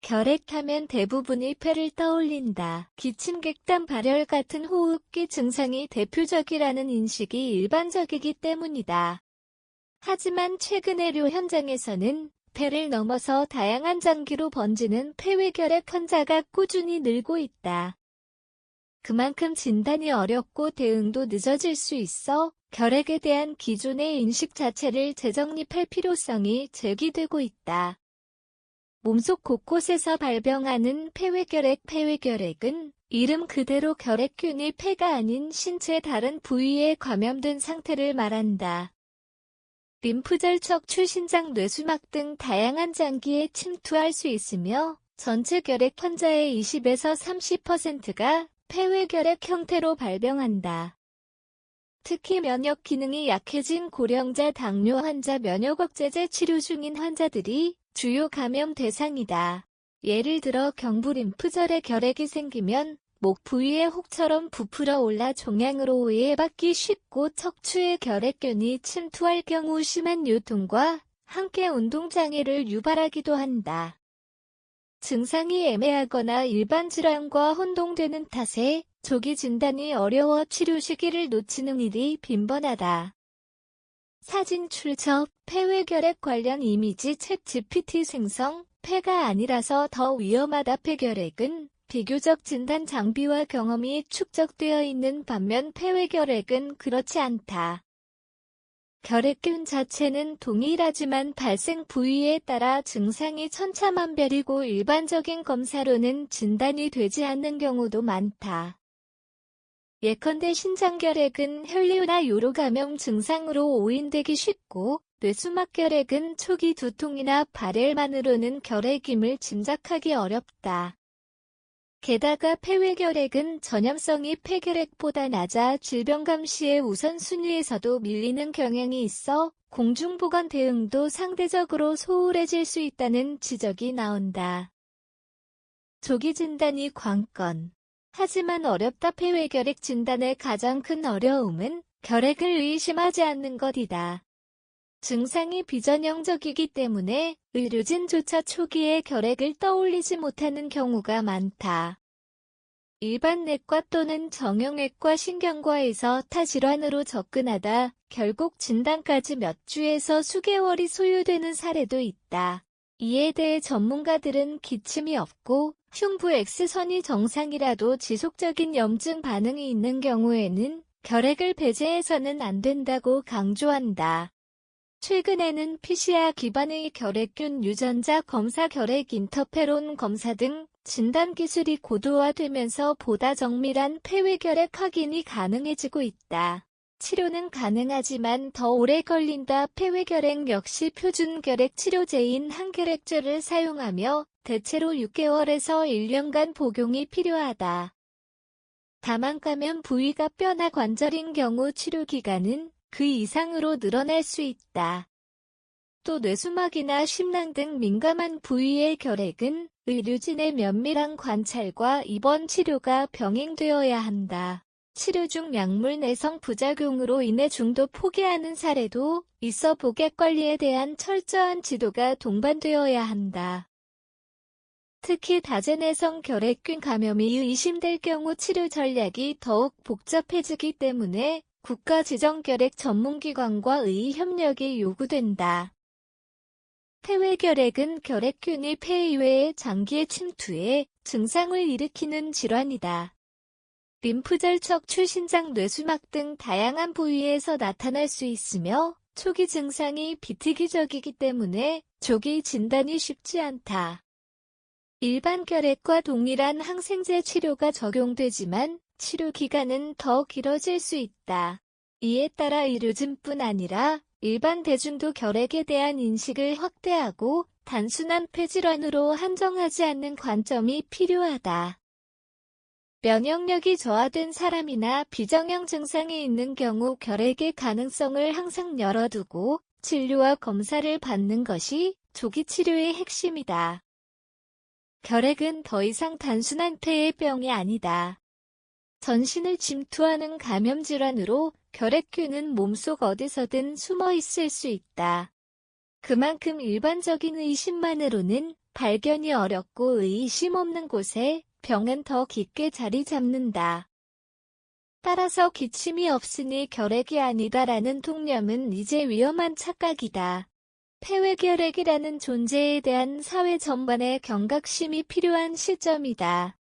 결핵하면 대부분이 폐를 떠올린다. 기침객단 발열 같은 호흡기 증상이 대표적이라는 인식이 일반적이기 때문이다. 하지만 최근 의료 현장에서는 폐를 넘어서 다양한 장기로 번지는 폐외결핵 환자가 꾸준히 늘고 있다. 그만큼 진단이 어렵고 대응도 늦어질 수 있어 결핵에 대한 기존의 인식 자체를 재정립할 필요성이 제기되고 있다. 몸속 곳곳에서 발병하는 폐외결핵은 이름 그대로 결핵균이 폐가 아닌 신체 다른 부위에 감염된 상태를 말한다. 림프절, 척추, 신장, 뇌수막 등 다양한 장기에 침투할 수 있으며 전체 결핵 환자의 20에서 30%가 폐외결핵 형태로 발병한다. 특히 면역 기능이 약해진 고령자, 당뇨 환자, 면역억제제 치료 중인 환자들이 주요 감염 대상이다. 예를 들어 경부 림프절에 결핵이 생기면 목 부위에 혹처럼 부풀어 올라 종양으로 오해받기 쉽고 척추에 결핵균이 침투할 경우 심한 요통과 함께 운동장애를 유발하기도 한다. 증상이 애매하거나 일반 질환과 혼동되는 탓에 조기 진단이 어려워 치료 시기를 놓치는 일이 빈번하다. 사진 출처, 폐외결핵 관련 이미지 챗 GPT 생성, 폐가 아니라서 더 위험하다. 폐결핵은 비교적 진단 장비와 경험이 축적되어 있는 반면 폐외결핵은 그렇지 않다. 결핵균 자체는 동일하지만 발생 부위에 따라 증상이 천차만별이고 일반적인 검사로는 진단이 되지 않는 경우도 많다. 예컨대 신장결핵은 혈류나 요로 감염 증상으로 오인되기 쉽고 뇌수막결핵은 초기 두통이나 발열만으로는 결핵임을 짐작하기 어렵다. 게다가 폐외결핵은 전염성이 폐결핵보다 낮아 질병감 시의 우선순위에서도 밀리는 경향이 있어 공중보건 대응도 상대적으로 소홀해질 수 있다는 지적이 나온다. 조기 진단이 관건. 하지만 어렵다. 폐외결핵 진단의 가장 큰 어려움은 결핵을 의심하지 않는 것이다. 증상이 비전형적이기 때문에 의료진조차 초기에 결핵을 떠올리지 못하는 경우가 많다. 일반 내과 또는 정형외과 신경과에서 타 질환으로 접근하다 결국 진단까지 몇 주에서 수개월이 소요되는 사례도 있다. 이에 대해 전문가들은 기침이 없고 흉부 X선이 정상이라도 지속적인 염증 반응이 있는 경우에는 결핵을 배제해서는 안 된다고 강조한다. 최근에는 PCR 기반의 결핵균 유전자 검사, 결핵 인터페론 검사 등 진단 기술이 고도화되면서 보다 정밀한 폐외결핵 확인이 가능해지고 있다. 치료는 가능하지만 더 오래 걸린다. 폐외결핵 역시 표준결핵 치료제인 항결핵제를 사용하며 대체로 6개월에서 1년간 복용이 필요하다. 다만 감염 부위가 뼈나 관절인 경우 치료 기간은 그 이상으로 늘어날 수 있다. 또 뇌수막이나 심낭 등 민감한 부위의 결핵은 의료진의 면밀한 관찰과 입원 치료가 병행되어야 한다. 치료 중 약물 내성 부작용으로 인해 중도 포기하는 사례도 있어 복약 관리에 대한 철저한 지도가 동반되어야 한다. 특히 다제내성 결핵균 감염이 의심될 경우 치료 전략이 더욱 복잡해지기 때문에 국가지정결핵 전문기관과 의 협력이 요구된다. 폐외결핵은 결핵균이 폐 이외의 장기에 침투해 증상을 일으키는 질환이다. 림프절, 척추, 신장, 뇌수막 등 다양한 부위에서 나타날 수 있으며 초기 증상이 비특이적이기 때문에 조기 진단이 쉽지 않다. 일반 결핵과 동일한 항생제 치료가 적용되지만 치료 기간은 더 길어질 수 있다. 이에 따라 의료진뿐 아니라 일반 대중도 결핵에 대한 인식을 확대하고 단순한 폐질환으로 한정하지 않는 관점이 필요하다. 면역력이 저하된 사람이나 비정형 증상이 있는 경우 결핵의 가능성을 항상 열어두고 진료와 검사를 받는 것이 조기 치료의 핵심이다. 결핵은 더 이상 단순한 폐의 병이 아니다. 전신을 침투하는 감염 질환으로 결핵균은 몸속 어디서든 숨어 있을 수 있다. 그만큼 일반적인 의심만으로는 발견이 어렵고 의심 없는 곳에 병은 더 깊게 자리 잡는다. 따라서 기침이 없으니 결핵이 아니다라는 통념은 이제 위험한 착각이다. 폐회결핵이라는 존재에 대한 사회 전반의 경각심이 필요한 시점이다.